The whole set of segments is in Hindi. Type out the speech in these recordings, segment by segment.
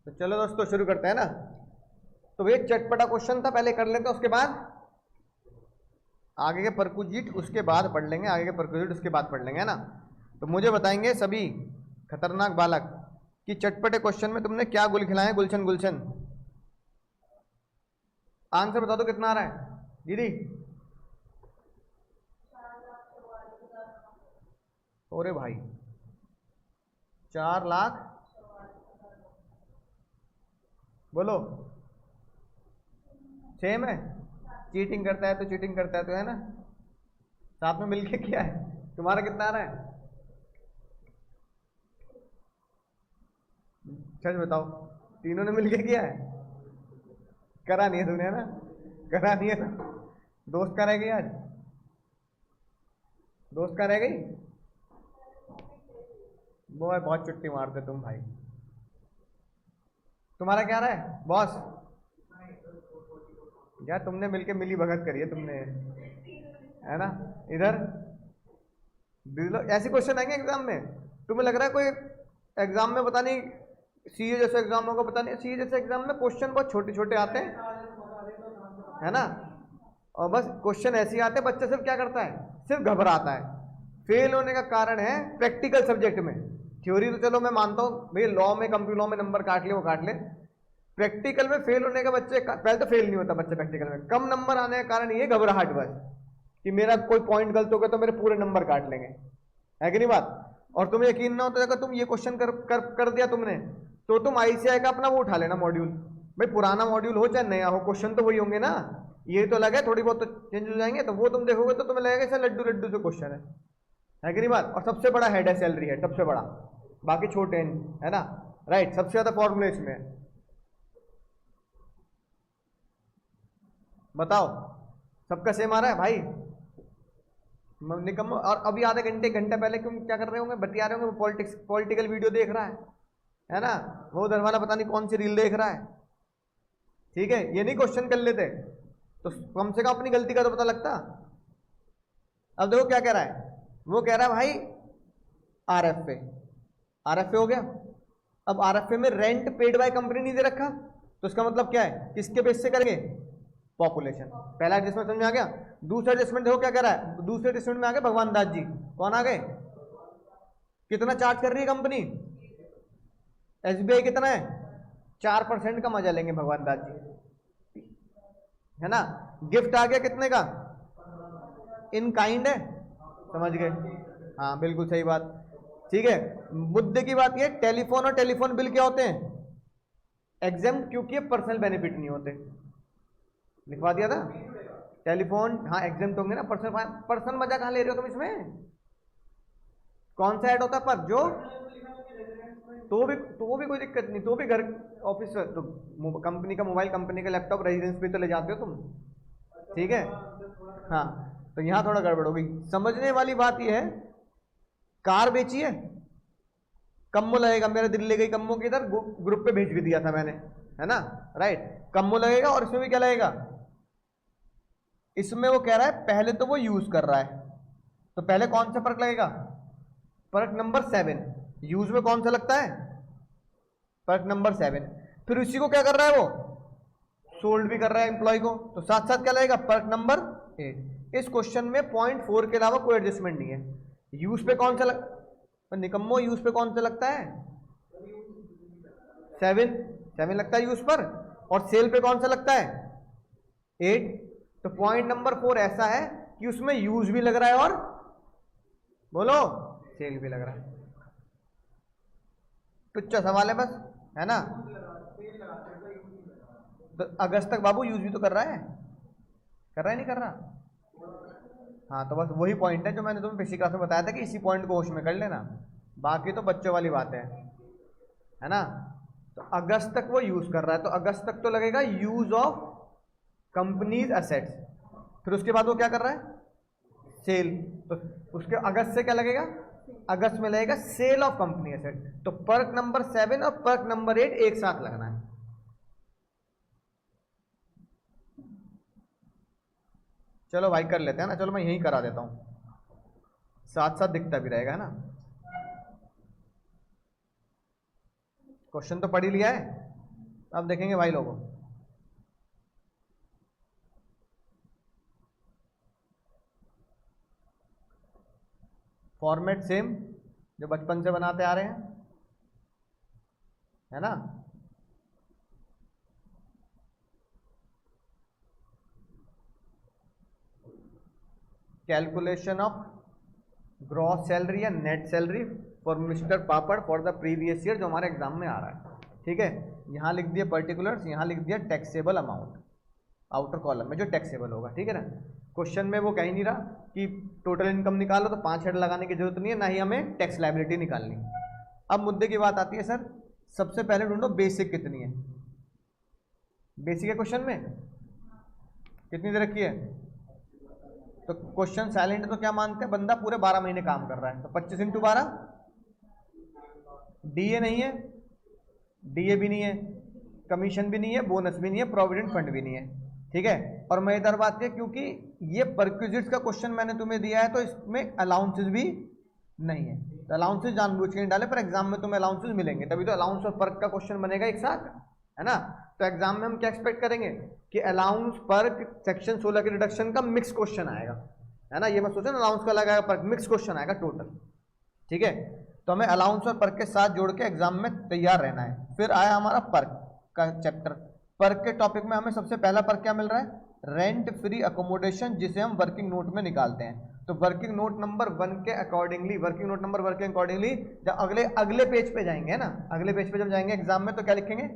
तो चलो दोस्तों शुरू करते हैं ना। तो ये चटपटा क्वेश्चन था, पहले कर लेते हैं, उसके बाद आगे के परकुजीट उसके बाद पढ़ लेंगे, आगे के परकुजीट उसके बाद पढ़ लेंगे, है ना। तो मुझे बताएंगे सभी खतरनाक बालक कि चटपटे क्वेश्चन में तुमने क्या गुल खिलाए, गुलशन गुलशन। आंसर बता दो कितना आ रहा है दीदी। अरे भाई 4 लाख, बोलो सेम है। चीटिंग करता है तो चीटिंग करता है तो, है ना। साथ में मिलके क्या है, तुम्हारा कितना आ रहा है सच बताओ। तीनों ने मिलके किया है, करा नहीं है तुमने, है ना, करा नहीं है ना। दोस्त का रह गई आज, दोस्त का रह गई। वो है बहुत चुट्टी मारते तुम भाई। तुम्हारा क्या रहा है बॉस। यार तुमने मिलके मिली भगत करी है तुमने, है ना। इधर ऐसे क्वेश्चन आएंगे एग्जाम में, तुम्हें लग रहा है कोई एग्जाम में पता नहीं सीए जैसे एग्जाम होगा, पता नहीं। सीए जैसे एग्जाम में क्वेश्चन बहुत छोटे छोटे आते हैं, है ना। और बस क्वेश्चन ऐसे ही आते हैं, बच्चा सिर्फ क्या करता है, सिर्फ घबराता है। फेल होने का कारण है प्रैक्टिकल सब्जेक्ट में। थ्योरी तो चलो मैं मानता हूँ भाई, लॉ में कंप्यूटर लॉ में नंबर काट ले वो काट ले। प्रैक्टिकल में फेल होने का बच्चे, पहले तो फेल नहीं होता बच्चे प्रैक्टिकल में, कम नंबर आने का कारण ये घबराहट बस, कि मेरा कोई पॉइंट गलत हो गया तो मेरे पूरे नंबर काट लेंगे, है कि नहीं बात। और तुम्हें यकीन ना होता, अगर तुम ये क्वेश्चन कर दिया तुमने, तो तुम आईसीआई का अपना वो उठा लेना मॉड्यूल। भाई पुराना मॉड्यूल हो चाहे नया हो, क्वेश्चन तो वही होंगे ना। ये तो लगा थोड़ी बहुत तो चेंज हो जाएंगे, तो वो तुम देखोगे तो तुम्हें लगेगा सर लड्डू लड्डू से क्वेश्चन है कि नहीं बात। और सबसे बड़ा हेड है, सैलरी है सबसे बड़ा, बाकी छोटे हैं, है ना। राइट, सबसे ज्यादा फॉर्मूला इसमें है। बताओ सबका सेम आ रहा है भाई निकम। और अभी आधे घंटे घंटे पहले क्यों क्या कर रहे होंगे, बतिया रहे होंगे, पॉलिटिक्स पॉलिटिकल वीडियो देख रहा है ना। वो उधर वाला पता नहीं कौन सी रील देख रहा है। ठीक है, ये नहीं क्वेश्चन कर लेते तो कम से कम अपनी गलती का तो पता लगता। अब देखो क्या कह रहा है, वो कह रहा है भाई आरएफए, आरएफए हो गया। अब आरएफए में रेंट पेड बाय कंपनी नहीं दे रखा, तो इसका मतलब क्या है, किसके बेस से करेंगे, पॉपुलेशन। पहला एडजस्टमेंट समझ में आ गया। दूसरा एडजस्टमेंट देखो क्या कह रहा है, दूसरे एडजस्टमेंट में आ गए भगवान दास जी। कौन आ गए, कितना चार्ज कर रही है कंपनी, एसबीआई कितना है, 4% का मजा लेंगे भगवान दास जी, है ना। गिफ्ट आ गया कितने का, इन काइंड है, समझ गए। हाँ बिल्कुल सही बात, ठीक है। मुद्दे की बात ये, टेलीफोन और टेलीफोन बिल क्या होते हैं, एग्जाम, क्योंकि पर्सनल बेनिफिट नहीं होते। लिखवा दिया था टेलीफोन, हाँ एग्जाम होंगे ना। पर्सनल मजा कहाँ ले रहे हो तुम इसमें, कौन सा ऐड होता है पर जो, तो भी कोई दिक्कत नहीं, तो भी घर ऑफिस तो कंपनी का मोबाइल, कंपनी का लैपटॉप रेजिडेंस पे तो ले जाते हो तुम, ठीक है। हाँ तो यहाँ थोड़ा गड़बड़ हो गई। समझने वाली बात यह है, कार बेची है, कम्मो लगेगा, मेरा दिल ले गई कम्मो की, इधर ग्रुप पे भेज भी दिया था मैंने, है ना। राइट, कम्मो लगेगा, और इसमें भी क्या लगेगा, इसमें वो कह रहा है पहले तो वो यूज कर रहा है, तो पहले कौन सा फर्क लगेगा, फर्क नंबर 7, यूज में कौन सा लगता है, फर्क नंबर 7। फिर उसी को क्या कर रहा है, वो सोल्ड भी कर रहा है एम्प्लॉय को, तो साथ साथ क्या लगेगा, फर्क नंबर 8। इस क्वेश्चन में 0.4 के अलावा कोई एडजस्टमेंट नहीं है। यूज पे कौन सा निकम्मो, यूज पे कौन सा लगता है, 7 लगता है यूज पर, और सेल पे कौन सा लगता है, 8। तो पॉइंट नंबर 4 ऐसा है कि उसमें यूज भी लग रहा है और बोलो सेल भी लग रहा है। टुच्चा सवाल है बस, है ना। तो अगस्त तक बाबू यूज भी तो कर रहा है, कर रहा है नहीं कर रहा। हाँ तो बस वही पॉइंट है जो मैंने तुम्हें पिछली क्लास में बताया था कि इसी पॉइंट को होश में कर लेना, बाकी तो बच्चों वाली बात है ना। तो अगस्त तक वो यूज कर रहा है, तो अगस्त तक तो लगेगा यूज ऑफ कंपनीज एसेट्स। फिर उसके बाद वो क्या कर रहा है, सेल, तो उसके अगस्त से क्या लगेगा, अगस्त में लगेगा सेल ऑफ कंपनी एसेट। तो पर्क नंबर 7 और पर्क नंबर 8 एक साथ लगना है। चलो भाई कर लेते हैं ना, चलो मैं यही करा देता हूं, साथ साथ दिखता भी रहेगा, है ना। क्वेश्चन तो पढ़ ही लिया है, अब देखेंगे भाई लोगों, फॉर्मेट सेम जो बचपन से बनाते आ रहे हैं, है ना। कैलकुलेशन ऑफ ग्रॉस सैलरी या net salary for mister papad for the previous year, जो हमारे एग्जाम में आ रहा है, ठीक है। यहाँ लिख दिया पर्टिकुलर्स, यहाँ लिख दिया टैक्सेबल अमाउंट, आउटर कॉलम में जो टैक्सेबल होगा, ठीक है ना। क्वेश्चन में वो कह ही नहीं रहा कि टोटल इनकम निकालो, तो 5 हेड लगाने की जरूरत नहीं है, ना ही हमें टैक्स लायबिलिटी निकालनी। अब मुद्दे की बात आती है, सर सबसे पहले ढूंढो बेसिक कितनी है। बेसिक है क्वेश्चन में कितनी दे रखी है, तो क्वेश्चन साइलेंट है तो क्या मानते हैं, बंदा पूरे 12 महीने काम कर रहा है, तो 25 इंटू 12, डीए नहीं है, डीए भी नहीं है, कमीशन भी नहीं है, बोनस भी नहीं है, प्रोविडेंट फंड भी नहीं है, ठीक है। और मैं इधर बात है, क्योंकि ये परक्विजिट्स का क्वेश्चन मैंने तुम्हें दिया है, तो इसमें अलाउंसेस भी नहीं है, तो अलाउंसेस जानबूझ के नहीं डाले, पर एग्जाम में तुम्हें अलाउंसेस मिलेंगे, तभी तो अलाउंस और पर्क का क्वेश्चन बनेगा एक साथ, है ना। तो एग्जाम में हम क्या एक्सपेक्ट करेंगे कि अलाउंस पर्क सेक्शन 16 के रिडक्शन का मिक्स क्वेश्चन आएगा, है ना। ये मत सोचो अलाउंस का लगाएगा पर्क, मिक्स क्वेश्चन आएगा टोटल, ठीक है। तो हमें अलाउंस और पर्क के साथ जोड़ के एग्जाम में तैयार रहना है। फिर आया हमारा पर्क का चैप्टर। पर्क के टॉपिक में हमें सबसे पहला पर्क क्या मिल रहा है, रेंट फ्री अकोमोडेशन, जिसे हम वर्किंग नोट में निकालते हैं। तो वर्किंग नोट नंबर 1 के अकॉर्डिंगली, वर्किंग नोट नंबर 1 के अकॉर्डिंगली जब अगले पेज पे जाएंगे, है ना, अगले पेज पे जब जाएंगे एग्जाम में, तो क्या लिखेंगे,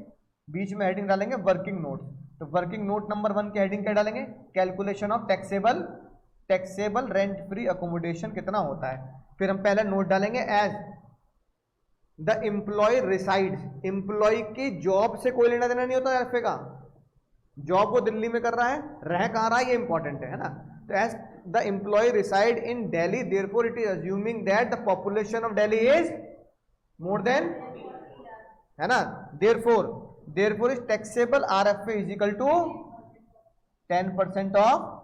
बीच में हेडिंग डालेंगे वर्किंग नोट। तो वर्किंग नोट नंबर 1 के हेडिंग क्या डालेंगे, calculation of taxable rent free accommodation कितना होता है। फिर हम पहले नोट डालेंगे, as the employee resides, employee की जॉब से कोई लेना देना नहीं होता आरएफए का, जॉब वो दिल्ली में कर रहा है, रह कहाँ रहा है ये इंपॉर्टेंट है ना। तो as the employee reside in Delhi, therefore it is assuming that the population of Delhi is more than, है ना, therefore is taxable RFA is equal to 10% of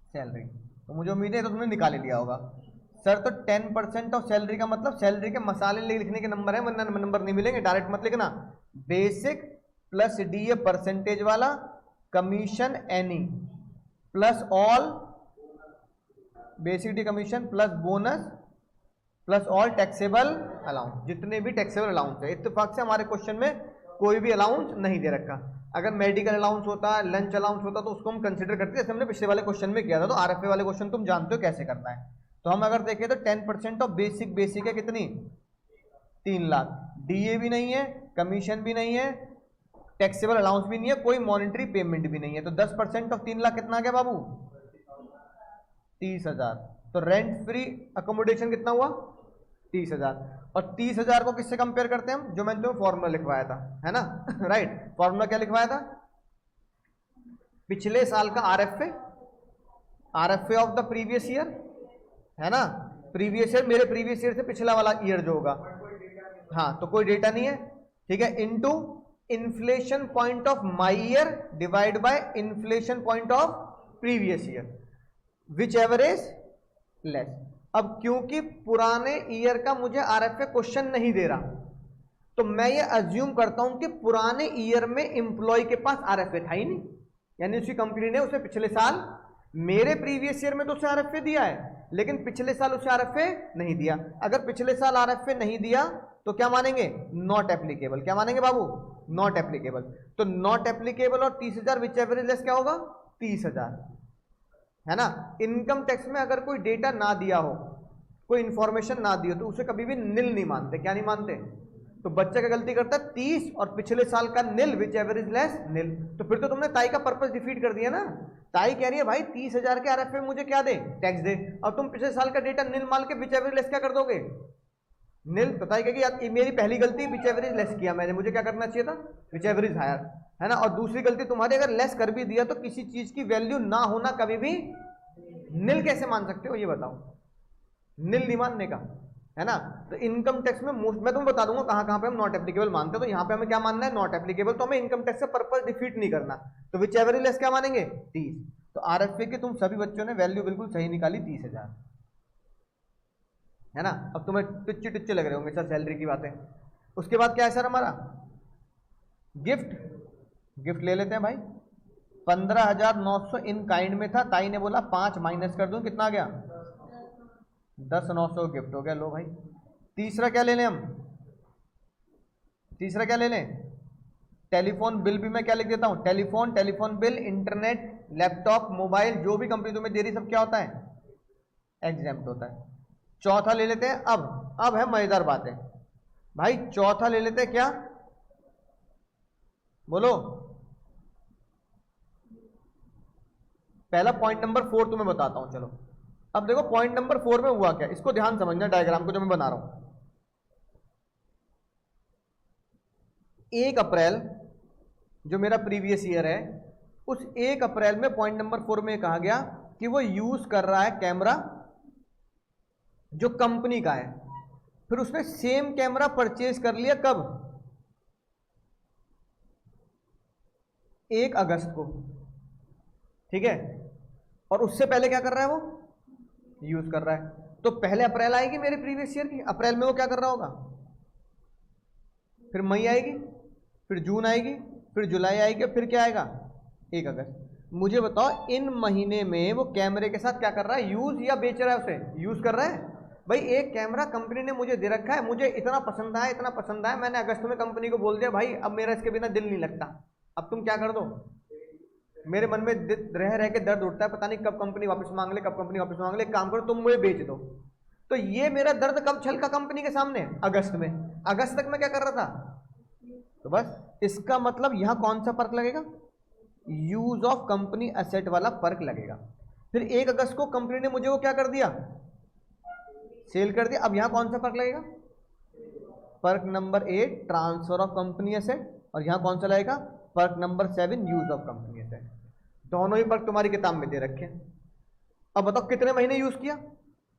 salary. तो मुझे उम्मीद है तो तुमने निकाल लिया होगा सर। तो 10% ऑफ सैलरी का मतलब सैलरी के मसाले लिखने के नंबर है, वरना नंबर नहीं मिलेंगे, डायरेक्ट मत लिखना। बेसिक प्लस डीए परसेंटेज वाला, commission any plus all, basic D commission plus bonus plus all taxable allowance, जितने भी टैक्सेबल अलाउंस है। इत्तेफाक से हमारे क्वेश्चन में कोई भी अलाउंस नहीं दे रखा। अगर मेडिकल अलाउंस होता, लंच अलाउंस होता, तो उसको हम कंसिडर करते, जैसे हमने पिछले वाले क्वेश्चन में किया था। तो आरएफए वाले क्वेश्चन तुम जानते हो कैसे करना है। तो हम अगर देखें तो 10% ऑफ बेसिक है कितनी, 3 लाख, डीए भी नहीं है, कमीशन भी नहीं है, टैक्सेबल अलाउंस भी नहीं है, कोई मॉनिटरी पेमेंट भी नहीं है। तो 10% ऑफ 3 लाख कितना आ गया बाबू, 30,000। तो रेंट फ्री अकोमोडेशन कितना हुआ, 30,000। और 30,000 को किससे कंपेयर करते हैं हम, जो मैंने तुम्हें फॉर्मूला लिखवाया था, है ना राइट। फॉर्मूला क्या लिखवाया था, पिछले साल का RFA of the previous year, है ना, प्रीवियस ईयर, मेरे प्रीवियस ईयर से पिछला वाला ईयर जो होगा, हाँ, तो कोई डेटा नहीं है, ठीक है, into inflation point of my year divide by inflation point of previous year, which ever is less. अब क्योंकि पुराने ईयर का मुझे आरएफए क्वेश्चन नहीं दे रहा, तो मैं ये अज्यूम करता हूं कि पुराने ईयर में एम्प्लॉय के पास आरएफए था ही नहीं, यानी उसकी कंपनी ने उसे पिछले साल, मेरे प्रीवियस ईयर में तो उसे आरएफए दिया है, लेकिन पिछले साल उसे आरएफए नहीं दिया। अगर पिछले साल आरएफए नहीं दिया तो क्या मानेंगे, नॉट एप्लीकेबल। क्या मानेंगे बाबू, नॉट एप्लीकेबल। तो नॉट एप्लीकेबल और 30,000 विच एवरेज लेस क्या होगा, 30,000, है ना। इनकम टैक्स में अगर कोई डेटा ना दिया हो, कोई इंफॉर्मेशन ना दी हो, तो उसे कभी भी निल नहीं मानते। क्या नहीं मानते, तो बच्चा क्या गलती करता है, 30 और पिछले साल का निल, विच एवरेज लेस निल। तो फिर तो तुमने ताई का पर्पस डिफीट कर दिया ना। ताई कह रही है भाई 30,000 के आरएफए मुझे क्या दे, टैक्स दे, और तुम पिछले साल का डेटा निल मान के विच एवरेज लेस क्या कर दोगे, निल। तो ताई कहेगी यार मेरी पहली गलती, विच एवरेज लेस किया मैंने, मुझे क्या करना चाहिए था, विच एवरेज हायर, है ना। और दूसरी गलती तुम्हारी, अगर लेस कर भी दिया तो किसी चीज की वैल्यू ना होना कभी भी निल कैसे मान सकते हो, ये बताओ, निल नहीं मानने का, है ना। तो इनकम टैक्स में मोस्ट, मैं तुम्हें बता दूंगा कहां कहां पे हम नॉट एप्लीकेबल मानते हैं। तो यहां पे हमें क्या मानना है, नॉट एप्लीकेबल। तो हमें इनकम टैक्स से पर्पस डिफीट नहीं करना, तो विच एवरेज लेस क्या मानेंगे, 30। तो आरएफए के तुम सभी बच्चों ने वैल्यू बिल्कुल सही निकाली, 30,000, है ना। अब तुम्हें टुच्चे टुच्चे लग रहे होंगे सर सैलरी की बातें। उसके बाद क्या है सर हमारा, गिफ्ट, गिफ्ट ले लेते हैं भाई। 15,900 इन काइंड में था, ताई ने बोला 5 माइनस कर दूं, कितना आ गया? 10,900 गिफ्ट हो गया। लो भाई, तीसरा क्या ले लें हम? तीसरा क्या ले लें? टेलीफोन बिल भी मैं क्या लिख देता हूं? Telephone, telephone bill, internet, laptop, mobile, जो भी कंपनी तुम्हें दे रही सब क्या होता है? एग्जेम्प्ट होता है। चौथा ले लेते हैं। अब है मजेदार बातें भाई। चौथा ले लेते हैं क्या? बोलो। पहला पॉइंट नंबर 4 तुम्हें बताता हूं, चलो। अब देखो पॉइंट नंबर 4 में हुआ क्या, इसको ध्यान समझना, डायग्राम को जो मैं बना रहा हूं। 1 अप्रैल जो मेरा प्रीवियस ईयर है, उस 1 अप्रैल में पॉइंट नंबर 4 में कहा गया कि वो यूज कर रहा है कैमरा जो कंपनी का है। फिर उसने सेम कैमरा परचेज कर लिया कब? 1 अगस्त को, ठीक है। और उससे पहले क्या कर रहा है? वो यूज कर रहा है। तो पहले अप्रैल आएगी मेरे प्रीवियस ईयर की, अप्रैल में वो क्या कर रहा होगा? फिर मई आएगी, फिर जून आएगी, फिर जुलाई आएगी, फिर क्या आएगा? 1 अगस्त। मुझे बताओ इन महीने में वो कैमरे के साथ क्या कर रहा है? यूज या बेच रहा है? उसे यूज कर रहा है भाई। एक कैमरा कंपनी ने मुझे दे रखा है, मुझे इतना पसंद आया, इतना पसंद आया, मैंने अगस्त में कंपनी को बोल दिया भाई अब मेरा इसके बिना दिल नहीं लगता। अब तुम क्या कर दो? मेरे मन में रह रह के दर्द उठता है, पता नहीं कब कंपनी वापस मांग ले, कब कंपनी वापस मांग ले। काम करो तुम मुझे बेच दो। तो ये मेरा दर्द कब छलका कंपनी के सामने? अगस्त में। अगस्त तक मैं क्या कर रहा था? तो बस इसका मतलब यहां कौन सा फर्क लगेगा? यूज ऑफ कंपनी एसेट वाला फर्क लगेगा। फिर 1 अगस्त को कंपनी ने मुझे वो क्या कर दिया? सेल कर दिया। अब यहां कौन सा फर्क लगेगा? फर्क number 8 transfer of company asset, और यहां कौन सा लगेगा? फर्क number 7 use of company asset. दोनों ही फर्क तुम्हारी किताब में दे रखे हैं। अब बताओ कितने महीने यूज किया?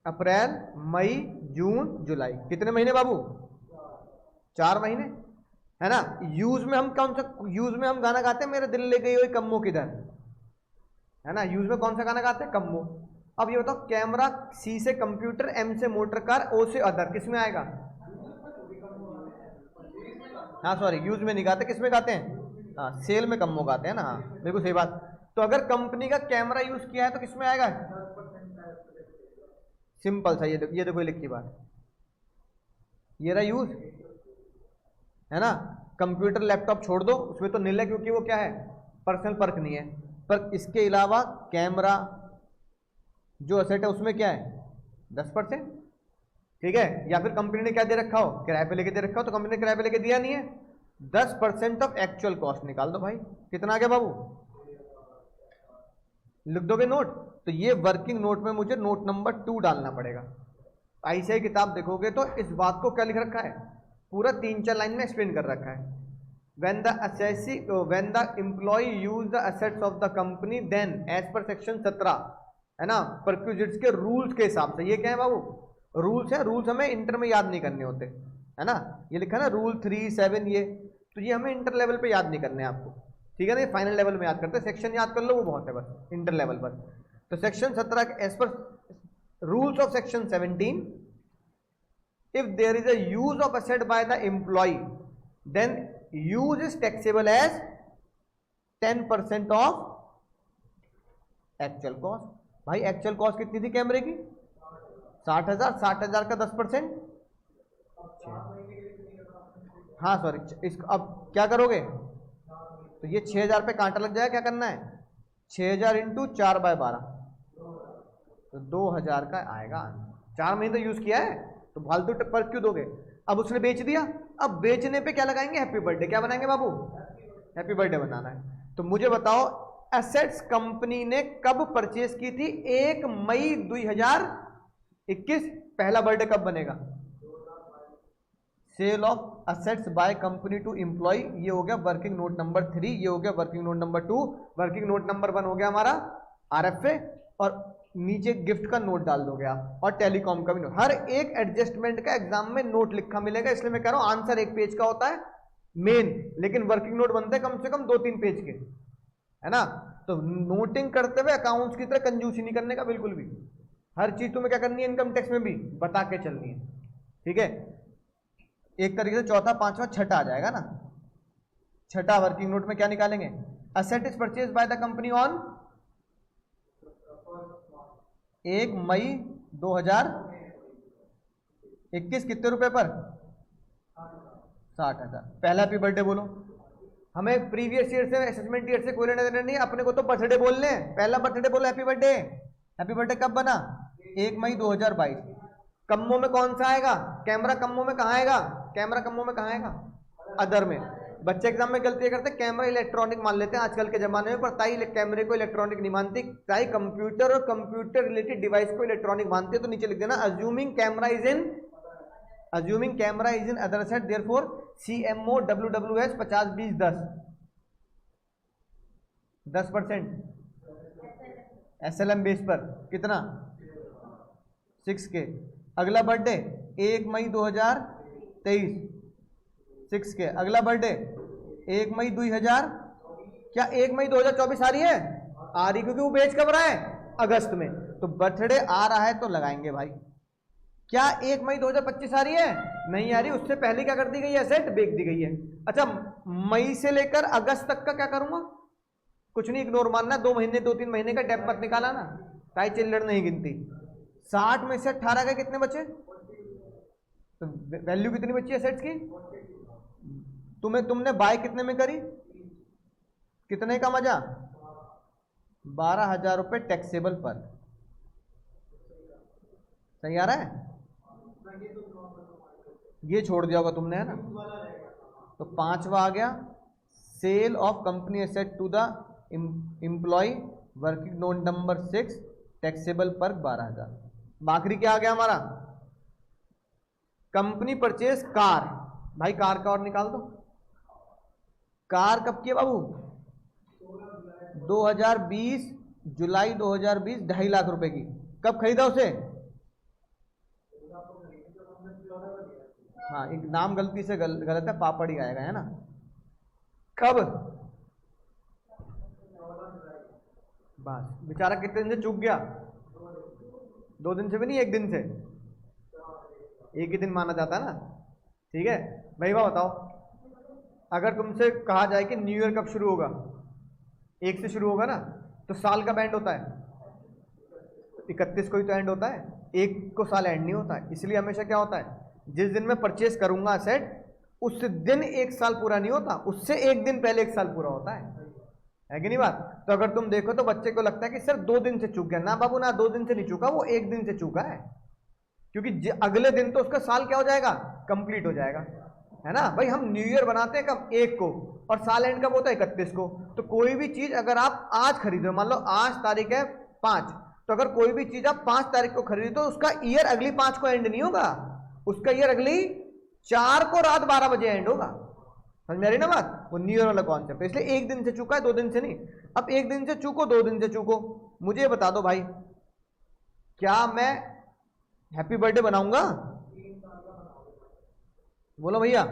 अप्रैल, मई, जून, जुलाई। कितने महीने बाबू? 4 महीने, है ना। यूज में हम कौन सा, यूज में हम गाना गाते हैं मेरे दिल ले गई हुई कम्मो किधर, है ना। यूज में कौन सा गाना गाते हैं? कम्मो। अब ये बताओ कैमरा, सी से कंप्यूटर, एम से मोटर कार, ओ से अदर, किस में आएगा? हाँ सॉरी, यूज में नहीं गाते, किस में गाते हैं? हाँ सेल में कम्मो गाते हैं ना। हाँ बिल्कुल सही बात। तो अगर कंपनी का कैमरा यूज किया है तो किस में आएगा? सिंपल सा, ये देखो लिखी बात, ये रहा यूज, है ना। कंप्यूटर लैपटॉप छोड़ दो, उसमें तो नील है क्योंकि वो क्या है? पर्सनल फर्क नहीं है। पर इसके अलावा कैमरा जो एसेट है उसमें क्या है? 10%, ठीक है। या फिर कंपनी ने क्या दे रखा हो? किराए पे लेके दे रखा हो, तो कंपनी ने किराए पे लेके दिया नहीं है। 10% ऑफ एक्चुअल कॉस्ट निकाल दो भाई, कितना आ गया बाबू? लिख दोगे नोट? तो ये वर्किंग नोट में मुझे नोट नंबर 2 डालना पड़ेगा। आईसीआई किताब देखोगे तो इस बात को क्या लिख रखा है? पूरा 3-4 लाइन में एक्सप्लेन कर रखा है। when the employee use the assets of the company then as per section 17, है ना, परक्विजिट्स के रूल्स के हिसाब से। ये क्या है बाबू? रूल्स है। रूल्स हमें इंटर में याद नहीं करने होते, है ना। ये लिखा है ना रूल 3, 7, ये तो ये हमें इंटर लेवल पे याद नहीं करने आपको, ठीक है ना। ये फाइनल लेवल में याद करते हैं, सेक्शन याद कर लो वो बहुत है बस, इंटर लेवल पर। तो section 17 as per rules of section 17, if there is a use of asset by the employee then use is taxable as 10% of actual cost। भाई एक्चुअल कॉस्ट कितनी थी कैमरे की? 60,000। 60,000 का 10%, हाँ सॉरी, इसको अब क्या करोगे? तो ये 6,000 पे कांटा लग जाएगा। क्या करना है? 6,000 इंटू 4/12, तो 2,000 का आएगा। 4 महीने तो यूज किया है, तो फालतू पर क्यों दोगे? अब उसने बेच दिया, अब बेचने पे क्या लगाएंगे? Happy birthday. क्या बनाएंगे बाबू? हैप्पी बर्थडे बनाना है। तो मुझे बताओ एसेट्स कंपनी ने कब परचेज की थी? 1 मई 2021। पहला बर्थडे कब बनेगा? Sale of assets by company to employee, ये हो गया वर्किंग नोट नंबर 3, ये हो गया working note number 2। Working note number 1 हो गया हमारा आरएफए, और नीचे गिफ्ट का नोट डाल दोगे आप, और टेलीकॉम का भी नोट। हर एक एडजस्टमेंट का एग्जाम में नोट लिखा मिलेगा, इसलिए मैं कह रहा हूं आंसर 1 पेज का होता है मेन, लेकिन वर्किंग नोट बनते हैं कम से कम 2-3 पेज के, है ना। तो नोटिंग करते हुए अकाउंट्स की तरह कंजूसी नहीं करने का बिल्कुल भी। हर चीज तुम्हें क्या करनी है इनकम टैक्स में भी बता के चलनी है, ठीक है। एक तरीके से चौथा, पांचवा, छठा आ जाएगा ना। छठा वर्किंग नोट में क्या निकालेंगे? Asset is purchase by the company on 1 मई 2021, कितने रुपए पर? 60,000। पहला हैप्पी बर्थडे बोलो। हमें प्रीवियस ईयर से, असेसमेंट ईयर से कोई लेना देना नहीं, अपने को तो बर्थडे बोलने हैं। पहला बर्थडे बोलो हैप्पी बर्थडे। हैप्पी बर्थडे कब बना? 1 मई 2022। कम्मों में कौन सा आएगा? कैमरा कम्मों में कहाँ आएगा? कैमरा कम्मों में कहाँ आएगा? अदर में। बच्चे एग्जाम में गलती करते हैं, कैमरा इलेक्ट्रॉनिक मान लेते हैं आजकल के जमाने में, पर ताई कैमरे को इलेक्ट्रॉनिक नहीं मानती, ताई कंप्यूटर और कंप्यूटर रिलेटेड डिवाइस को इलेक्ट्रॉनिक मानते हैं। तो नीचे लिख देना assuming camera is in other set, therefore CMO WWS 50 20 10% SLM base पर कितना? 6K। अगला बर्थडे 1 मई 2023, 6K। अगला बर्थडे 1 मई 2000, क्या 1 मई 2024 आ रही है? आ रही, क्योंकि वो बेच कब रहा है? अगस्त में। तो बर्थडे आ रहा है तो लगाएंगे भाई। क्या 1 मई 2025 आ रही है? नहीं आ रही, उससे पहले क्या कर दी गई है? एसेट बेच दी गई है। अच्छा, मई से लेकर अगस्त तक का क्या करूंगा? कुछ नहीं, इग्नोर मानना। 2 महीने 2-3 महीने का डेप मत निकाला ना, ताई चिल्लड़ नहीं गिनती। 60 में से 18 के कितने बचे? तो वैल्यू कितनी बची एसेट्स की? तुमने बाय कितने में करी? कितने का मजा? 12,000 रुपए टैक्सेबल पर। सही आ रहा है? ये छोड़ दिया होगा तुमने, है ना? तो 5वां आ गया, sale of company asset to the employee, working note number 6, taxable पर 12,000। आखिरी क्या आ गया हमारा? Company purchase car. भाई कार का और निकाल दो। कार कब की है बाबू? 2020 जुलाई 2020, 2.5 लाख रुपए की। कब खरीदा उसे? हाँ, एक नाम गलती से गलत है, पापड़ ही आएगा, है ना? कब? बस बेचारा कितने दिन से चूक गया? 2 दिन से भी नहीं, 1 दिन से। एक ही दिन माना जाता है ना। ठीक है भाई, बात बताओ, अगर तुमसे कहा जाए कि न्यू ईयर कब शुरू होगा? 1 से शुरू होगा ना, तो साल का एंड होता है 31 को ही तो एंड होता है, 1 को साल एंड नहीं होता है। इसलिए हमेशा क्या होता है, जिस दिन मैं परचेस करूंगा सेट, उस दिन 1 साल पूरा नहीं होता, उससे 1 दिन पहले 1 साल पूरा होता है कि नहीं बात? तो अगर तुम देखो तो बच्चे को लगता है कि सर 2 दिन से चूक गया। ना बाबू ना, 2 दिन से नहीं चूका, वो 1 दिन से चूका है, क्योंकि अगले दिन तो उसका साल क्या हो जाएगा? कंप्लीट हो जाएगा, है ना भाई? हम न्यू ईयर बनाते हैं कब? 1 को, और साल एंड कब होता है? 31 को। तो कोई भी चीज अगर आप आज खरीदो, मान लो आज तारीख है 5, तो अगर कोई भी चीज आप 5 तारीख को खरीदो तो उसका ईयर अगली 5 को एंड नहीं होगा, उसका ईयर अगली 4 को रात 12 बजे एंड होगा। समझ में आ रही ना बात? वो न्यू ईयर वाला कॉन्सेप्ट। इसलिए 1 दिन से चूका है, 2 दिन से नहीं। अब 1 दिन से चूको, 2 दिन से चूको, मुझे बता दो भाई, क्या मैं हैप्पी बर्थडे बनाऊंगा? बोलो भैया,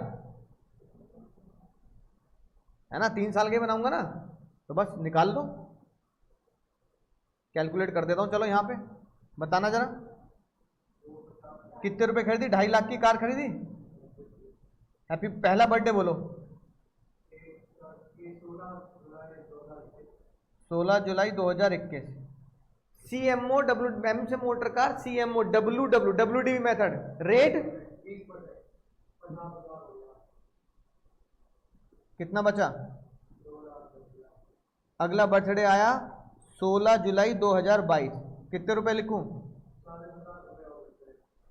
है ना? 3 साल के बनाऊंगा ना, तो बस निकाल दो, कैलकुलेट कर देता हूं। चलो यहां पे बताना जरा, कितने रुपए खरीदी? 2.5 लाख की कार खरीदी। हैप्पी पहला बर्थडे बोलो। 16 जुलाई 2021। CMO एम से motor car, CMO WDV method, rate कितना बचा? अगला बर्थडे आया 16 जुलाई 2022, कितने रुपए लिखूं?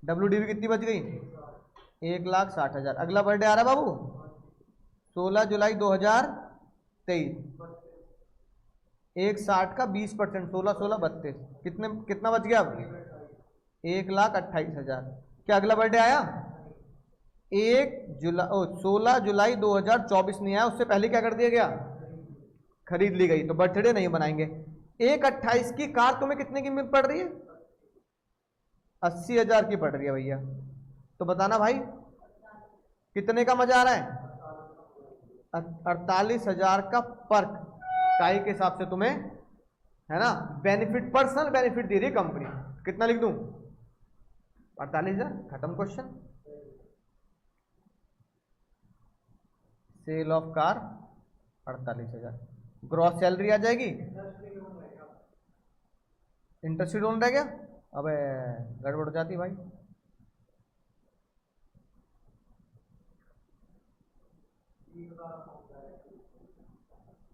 WDV कितनी बच गई? 1,60,000। अगला बर्थडे आ रहा है बाबू 16 जुलाई 2023, 1,60 का 20%, 16 32, कितना बच गया? अब 1,28,000। क्या अगला बर्थडे आया? 16 जुलाई 2024 नहीं आया, उससे पहले क्या कर दिया गया? खरीद ली गई, तो बर्थडे नहीं बनाएंगे। 1,28 की कार तुम्हें कितने की पड़ रही है? 80,000 की पड़ रही है भैया। तो बताना भाई कितने का मजा आ रहा है? 48,000 का पर्क टाई के हिसाब से तुम्हें, है ना, बेनिफिट, पर्सनल बेनिफिट दे रही है कंपनी। कितना लिख दूं? 48,000। खत्म question. Sale of car 48,000। Gross salary आ जाएगी, इंटरेस्ट लोन रह गया। अबे गड़बड़ हो जाती भाई।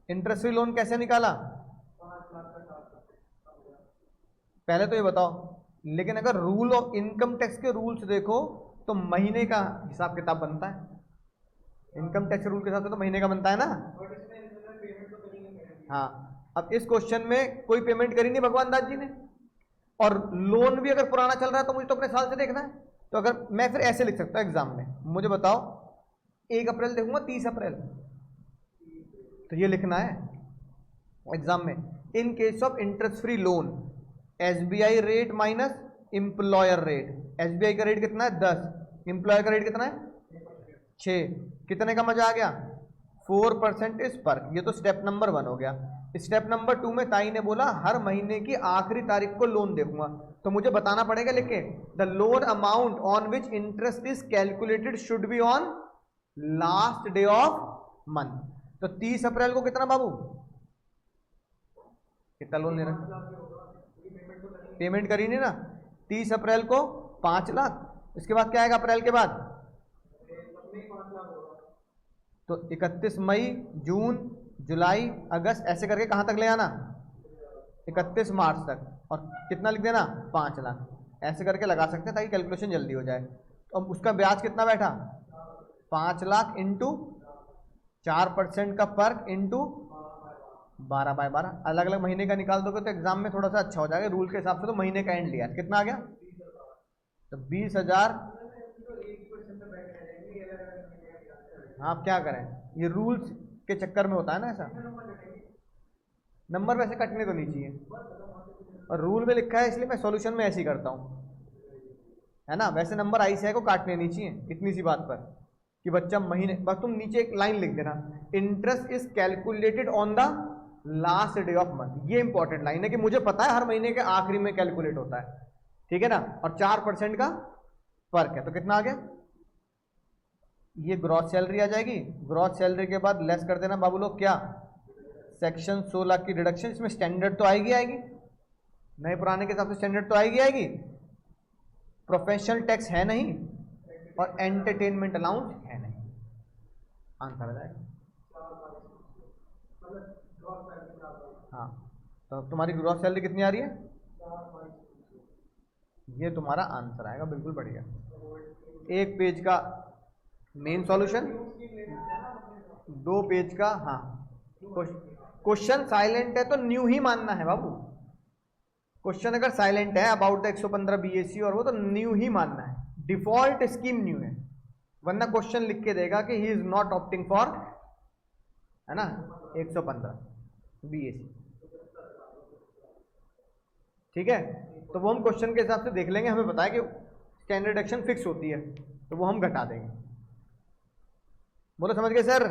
इंटरेस्ट फ्री लोन कैसे निकाला? पहले तो ये बताओ, लेकिन अगर रूल ऑफ इनकम टैक्स के रूल्स देखो तो महीने का हिसाब किताब बनता है। इनकम टैक्स रूल के हिसाब से तो महीने का बनता है ना। हाँ, अब इस क्वेश्चन में कोई पेमेंट करी नहीं भगवान दास जी ने, और लोन भी अगर पुराना चल रहा है तो मुझे तो अपने साल से देखना है। तो अगर मैं फिर ऐसे लिख सकता हूँ एग्जाम में, मुझे बताओ 1 अप्रैल देखूंगा 30 अप्रैल, तो ये लिखना है एग्जाम में। In case of interest free loan, SBI rate minus employer rate. SBI का रेट कितना है 10, एम्प्लॉयर का रेट कितना है 6, कितने का मजा आ गया 4% इस पर। ये तो स्टेप नंबर 1 हो गया। स्टेप नंबर 2 में ताई ने बोला हर महीने की आखिरी तारीख को लोन देखूंगा, तो मुझे बताना पड़ेगा लिख के, the loan amount on which interest is calculated should be on last day of month. तो 30 अप्रैल को कितना बाबू, कितना लोन ले रहे, पेमेंट करी नहीं ना। 30 अप्रैल को 5 लाख, इसके बाद क्या आएगा अप्रैल के बाद, तो 31 मई, जून, जुलाई, अगस्त, ऐसे करके कहां तक ले आना 31 मार्च तक, और कितना लिख देना 5 लाख, ऐसे करके लगा सकते हैं ताकि कैलकुलेशन जल्दी हो जाए। तो अब उसका ब्याज कितना बैठा 5 लाख इंटू 4% का फर्क इंटू 12/12, अलग अलग महीने का निकाल दोगे तो एग्जाम में थोड़ा सा अच्छा हो जाएगा। रूल के हिसाब से तो महीने का एंड लिया, कितना आ गया, तो 20,000। हाँ, आप क्या करें, ये रूल्स के चक्कर में होता है ना ऐसा। नंबर वैसे कटने तो नहीं चाहिए, और रूल में लिखा है इसलिए मैं सॉल्यूशन में ऐसे ही करता हूँ, है ना। वैसे नंबर ICI को काटने नहीं चाहिए इतनी सी बात पर कि बच्चा महीने, बस तुम नीचे एक लाइन लिख देना, interest is calculated on the last day of month. ये इंपॉर्टेंट लाइन है कि मुझे पता है हर महीने के आखिरी में कैलकुलेट होता है, ठीक है ना, और 4% का फर्क है। तो कितना आ गया, ये ग्रॉस सैलरी आ जाएगी। ग्रॉस सैलरी के बाद लेस कर देना बाबू लोग क्या, सेक्शन 16 की डिडक्शन। इसमें स्टैंडर्ड तो आएगी आएगी, नए पुराने के हिसाब से स्टैंडर्ड तो आएगी आएगी। प्रोफेशनल टैक्स है नहीं, और एंटरटेनमेंट अलाउंस है नहीं, आंसर आ जाएगा। हाँ, तो तुम्हारी ग्रॉस सैलरी कितनी आ रही है, ये तुम्हारा आंसर आएगा, बिल्कुल बढ़िया। 1 पेज का मेन सॉल्यूशन, 2 पेज का, हाँ क्वेश्चन साइलेंट है तो न्यू ही मानना है बाबू। क्वेश्चन अगर साइलेंट है अबाउट द 115 BAC और वो, तो न्यू ही मानना है, डिफॉल्ट स्कीम न्यू है, वरना क्वेश्चन लिख के देगा कि he is not opting for, है ना, 115 BAC, ठीक है। तो वो हम क्वेश्चन के हिसाब से देख लेंगे, हमें पता है कि स्टैंडर्ड डिडक्शन फिक्स होती है, तो वो हम घटा देंगे। बोलो समझ गए सर।